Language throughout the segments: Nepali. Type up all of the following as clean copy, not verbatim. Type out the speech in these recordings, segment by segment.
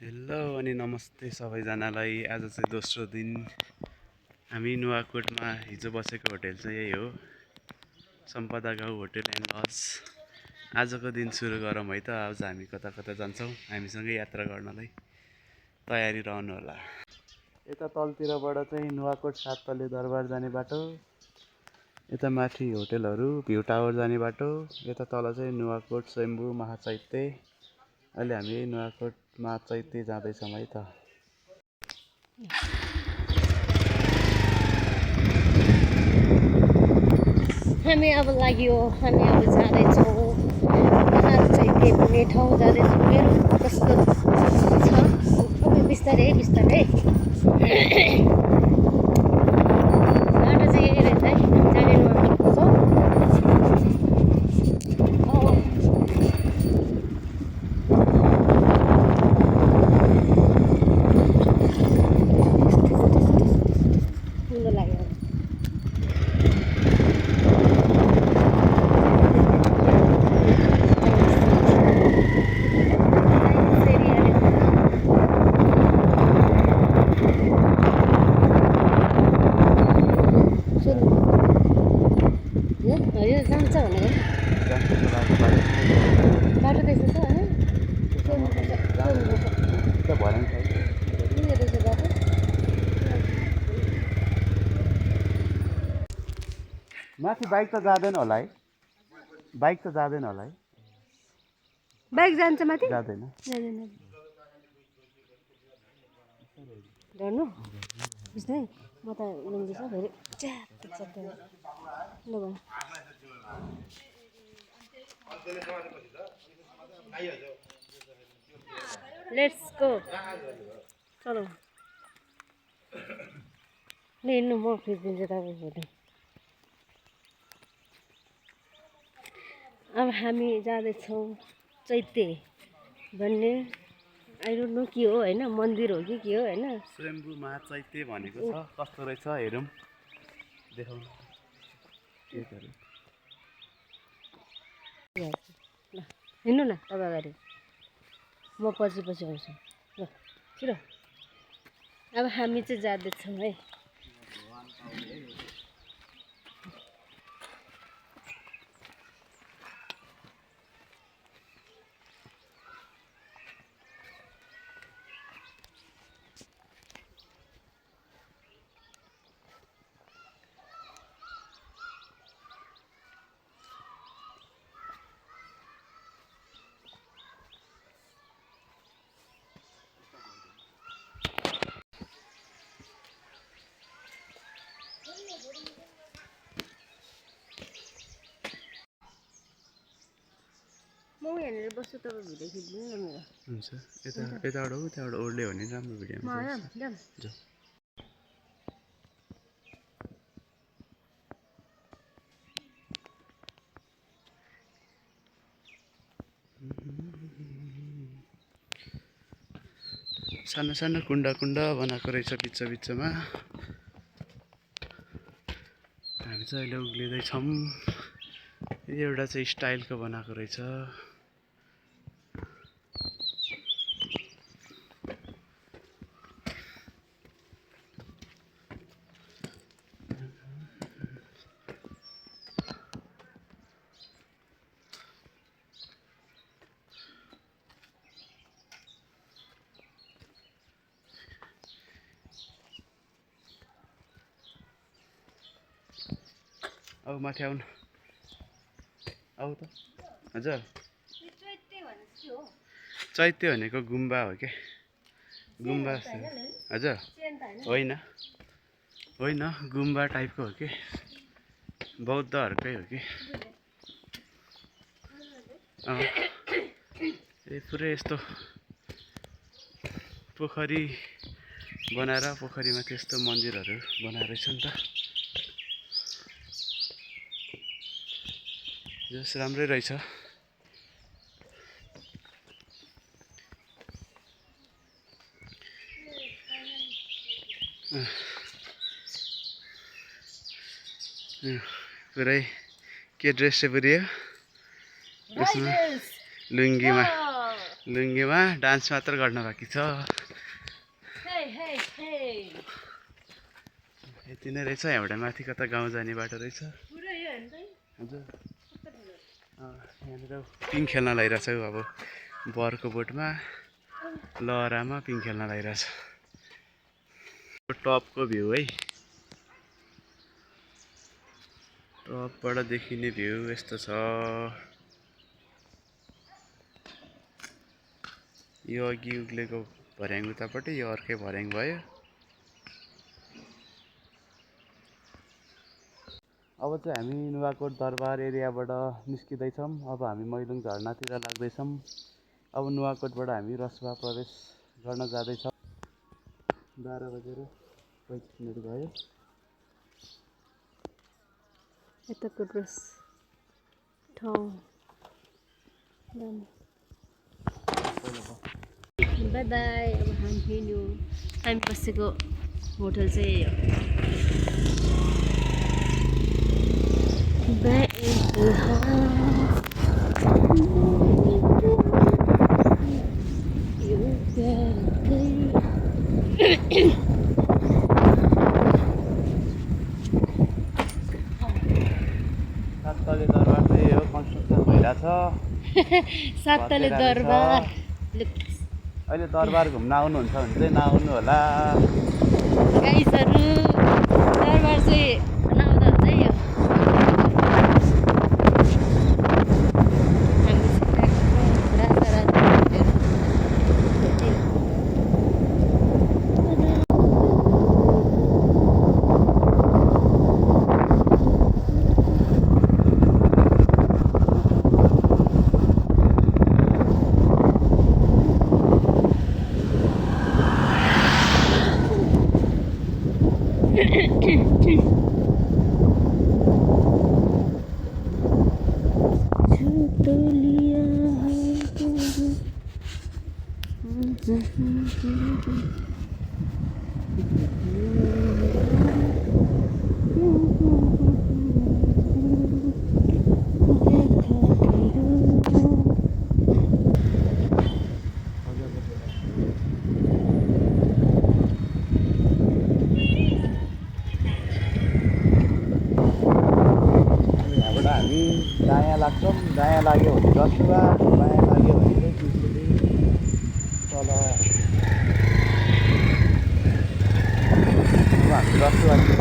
हेलो अनि नमस्ते सबैजनालाई। आज चाहिँ दोस्रो दिन हामी नुवाकोटमा हिजो बसेको होटल चाहिँ यही हो, सम्पदा गाउँ होटल एन्ड लज। आजको दिन सुरु गरौँ है त। आज हामी कता कता जान्छौँ, हामीसँगै यात्रा गर्नलाई तयारी रहनु होला। यता तलतिरबाट चाहिँ नुवाकोट साततले दरबार जाने बाटो, यता माथि होटलहरू भ्यू टावर जाने बाटो, यता तल चाहिँ नुवाकोट स्वयम्भू महाचैत्य। अहिले हामी नुवाकोट महाचैत्य जाँदैछौँ है त। हामी अब लाग्यो, हामी अब जाँदैछौँ महाचैत्य भन्ने ठाउँ जाँदैछौँ। मेरो कस्तो छ बिस्तारै बिस्तारै बाटो चाहिँ यही रहेछ है। जाने नआएको छ। कुndo लाग्यो यो जान्छ भनेको बाटो त्यसो छ होइन। माथि बाइक त जाँदैन होला है, बाइक त जाँदैन होला है। बाइक जान्छ माथि जाँदैन। डर्नु बिस्तारै म त लुङ्गी छ फेरि च्यात च्यात ल भयो। लेट्स गो चलो ल हिँड्नु, म खिचिदिन्छु तपाईँ फोटो। अब हामी जाँदैछौँ चैत्य भन्ने, आई डोन्ट नो के हो होइन, मन्दिर हो कि के हो होइन। स्वयम्भू महाचैत्य भनेको छ, कस्तो रहेछ हेरौँ, देखाउनु। ल हिँड्नु न तपाईँ अगाडि, म पछि पछि आउँछु। ल छिटो, अब हामी चाहिँ जाँदैछौँ है। म यहाँनिर बस्छु, तपाईँ भिडियो खिच्दिनु न मेरो। हुन्छ, यताबाट हो, त्यहाँबाट ओर्ल्यो भने राम्रो भिडियो आउँछ। सानो सानो कुण्ड बनाएको रहेछ बिच बिचमा। हामी चाहिँ अहिले उक्लिँदैछौँ। यो एउटा चाहिँ स्टाइलको बनाएको रहेछ। अब माथि आउनु, आऊ त। हजुर, चैत्य भनेको गुम्बा हो क्या, गुम्बा। हजुर होइन होइन, गुम्बा टाइपको हो कि, बौद्धहरूकै हो कि। ए पुरै यस्तो पोखरी बनाएर, पोखरीमा त्यस्तो मन्दिरहरू बनाएर रहेछ नि त। जस राम्रै रहेछ। पुरै के ड्रेस चाहिँ पुऱ्यो यसमा, लुङ्गीमा लुङ्गेमा डान्स मात्र गर्न बाँकी छ। यति नै रहेछ। यहाँबाट माथि कता गाउँ जाने बाटो रहेछ। हजुर यहाँनिर पिङ खेल्न लगाइरहेछ अब बरको बोटमा लहरामा पिङ खेल्न लगाइरहेछ। टपको भ्यू है, टपबाट देखिने भ्यू यस्तो छ। यो अघि उक्लेको भर्याङ उतापट्टि, यो अर्कै भर्याङ भयो। अब चाहिँ हामी नुवाकोट दरबार एरियाबाट निस्किँदैछौँ। अब हामी मैलुङ झरनातिर लाग्दैछौँ। अब नुवाकोटबाट हामी रसुवा प्रवेश गर्न जाँदैछौँ। 12:35 भयो। यताको ड्रेस ठाउँ बाई बाई। अब हामी बसेको होटल चाहिँ यही साततले दरबार चाहिँ यो कन्स्ट्रक्सन भइरहेछ। साततले दरबार। अहिले दरबार घुम्न आउनुहुन्छ भने चाहिँ नआउनु होला गाइसहरू। दरबार चाहिँ नआउँदा हुँदै यो दायाँ लाग्छौँ। दायाँ लाग्यो भने रसुवा, बायाँ लाग्यो भने चाहिँ पिलपुली तल। अब हामी रसुवातिर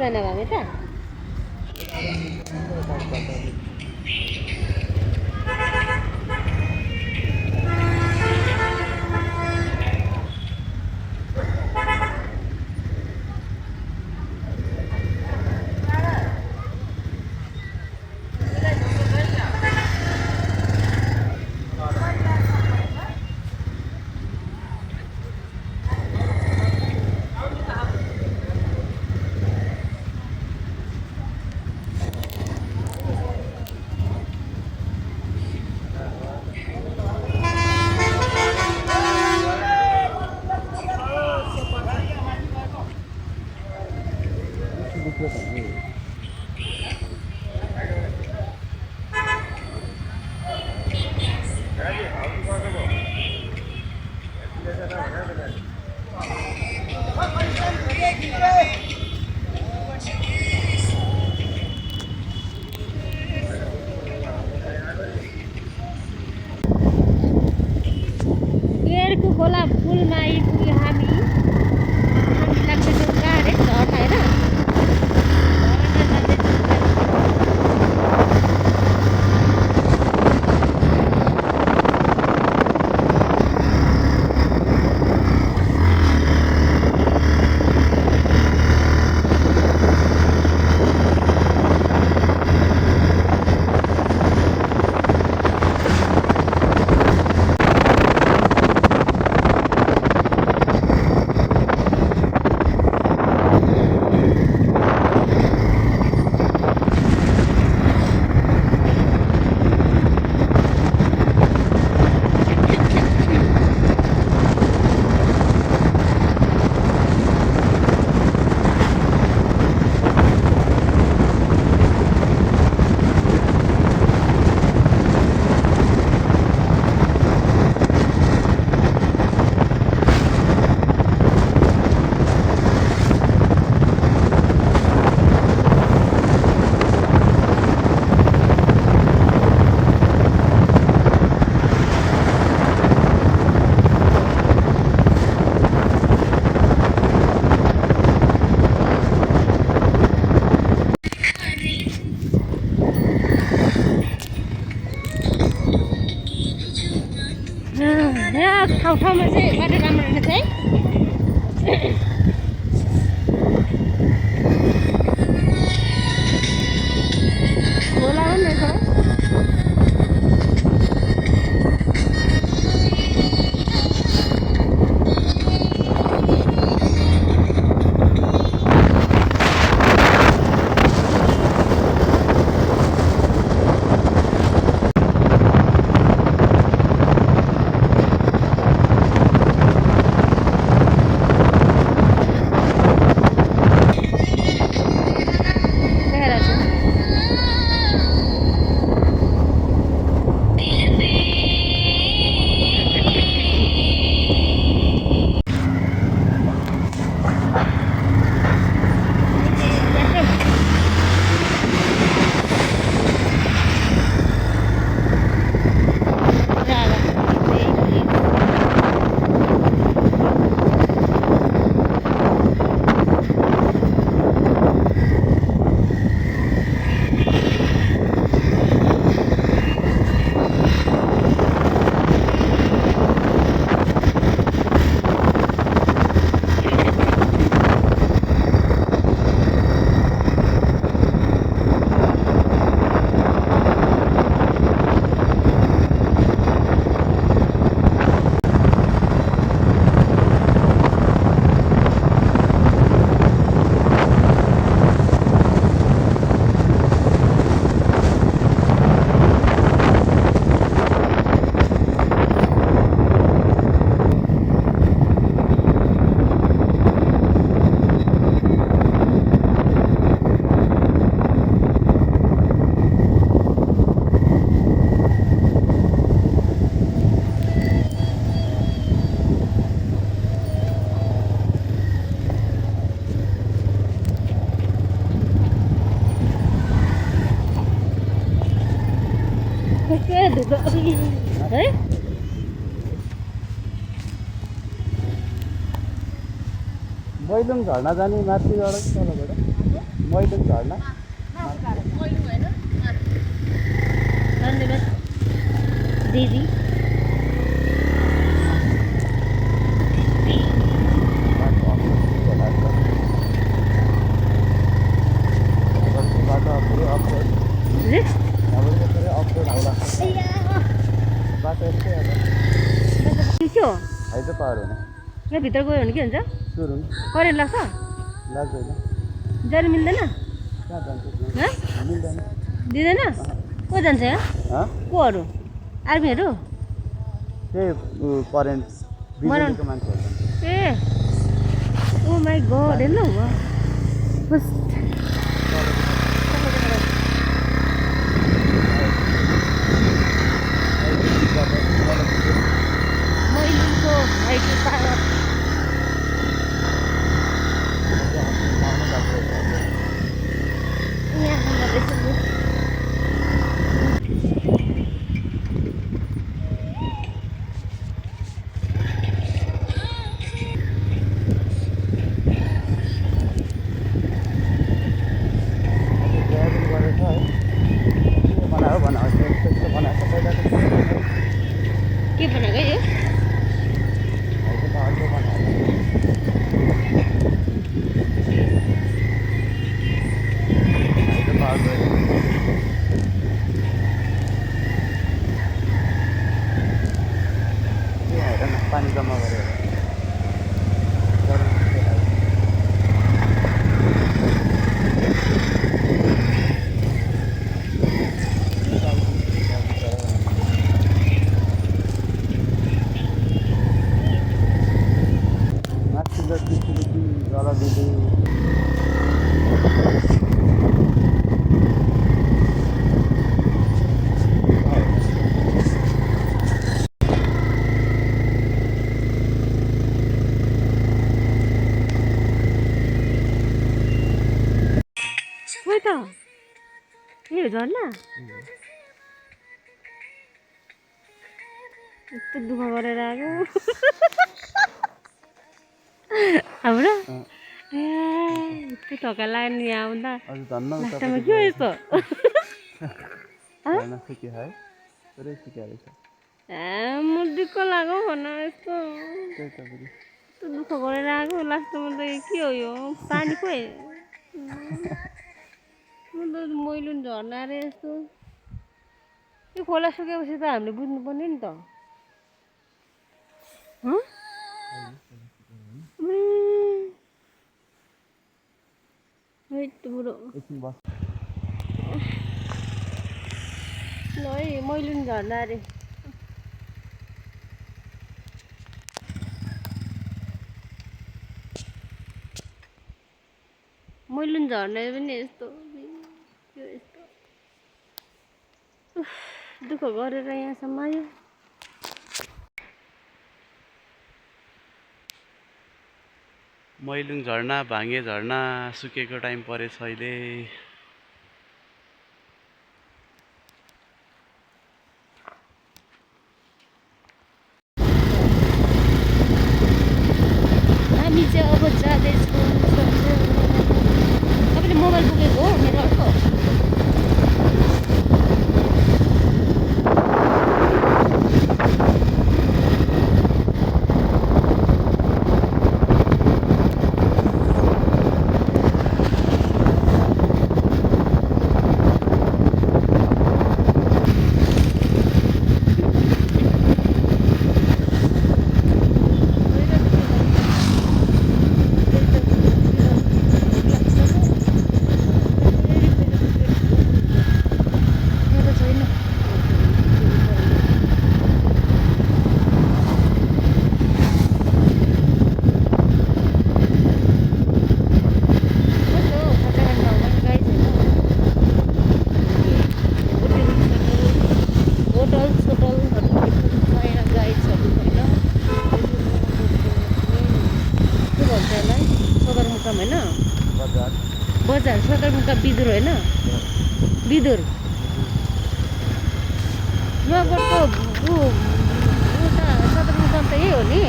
कतिजना भयो त? खोला पुलमा आइपुग्यो हामी। लाग्दैछौँ कहाँ अरे? झर्ना होइन? झर्ना ठाउँमा चाहिँ बाटो राम्रो रहेछ है। खोला पनि रहेछ है। है मैलुङ झर्ना जाने माथिबाट कि तलबाट मैलुङ झर्ना धन्यवाद दिदी। के हो हाइजो पाहाड हो यहाँ भित्र गयो भने के हुन्छ? सुरुङ करेन्ट लाग्छ? लाग्दैन जानु मिल्दैन? कहाँ जान्छ मिल्दैन दिँदैन? को जान्छ यहाँ? कोहरू? आर्मीहरू? त्यही करेन्ट बिजुलीको मान्छेहरू ए ओ माई गॉड हेर्नु बस मैलुङको हाइटको पावर यहाँ गर्दैछ नि। के बनाएको यो? पानी जम्मा गरेर यो झर्ना यस्तो दुःख गरेर आएको हाम्रो यस्तो थका लाग्यो नि यहाँ आउँदा लास्टमा के हो यस्तो म दुःख लाग्यो भन यस्तो त्यही त फेरि यस्तो दुःख गरेर आएको लास्टमा त के हो यो पानी खोइ म त मैलुन झर्ना अरे यस्तो यो खोला सुकेपछि त हामीले बुझ्नु पर्ने नि त हँ? हैट बुढो एकछिन बस ल है मैलुन झर्ना अरे मैलुन झर्ना पनि यस्तो यो यस्तो दुःख गरेर यहाँसम्म आयो मैलुङ झरना भाङ्गे झरना सुकेको टाइम परेछ अहिले हामी चाहिँ अब जाँदैछौँ तपाईँले मोबाइल बोकेको हो मेरो अर्को बजार सदरमुकाम बिदुर होइन बिदुर नुवाकोटको उता सदरमुकाम त यही हो नि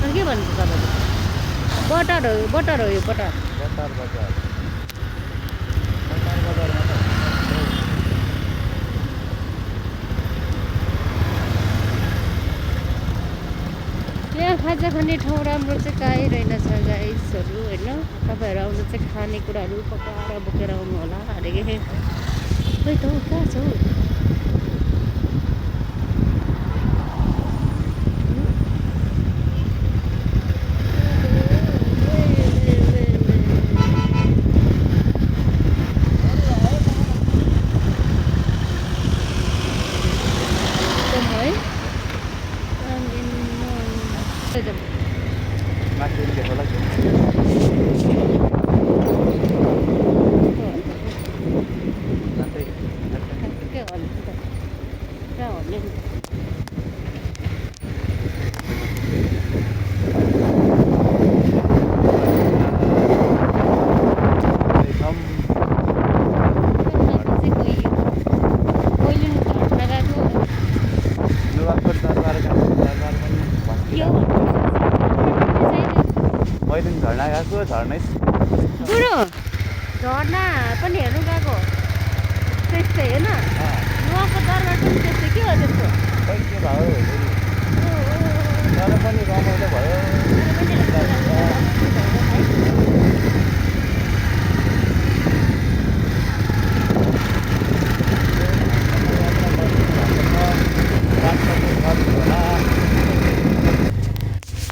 अनि के भन्नुहुन्छ तपाईँले बटर हो यो बटर यहाँ खाजा खाने ठाउँ राम्रो चाहिँ कहीँ रहेनछ गाइसहरू होइन तपाईँहरू आउनु चाहिँ खानेकुराहरू पकाएर बोकेर आउनु होला अरे के खोइ त हौ कहाँ छ हौ झरना गएको झर्नै बुढो झर्ना पनि हेर्नु गएको त्यस्तै होइन नुवाको दरबार पनि त्यस्तै के हो त्यस्तो खै के भयो तर पनि रमाइलो भयो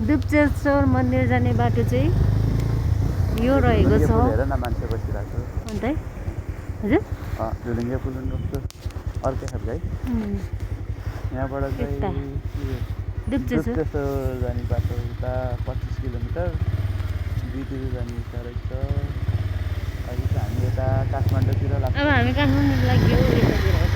दुप्चेश्वर मन्दिर जाने बाटो चाहिँ यो रहेको छ हेर न मान्छे बसिरहेको अन्त हजुर झुलुङ्गे पुल अर्कै खालको है यहाँबाट चाहिँ दुप्चेश्वर जाने बाटो उता 25 किलोमिटर बितिर जाने उता रहेछ अहिले चाहिँ हामी यता काठमाडौँतिर लाग्छ अब हामी काठमाडौँ लाग्यो यतातिर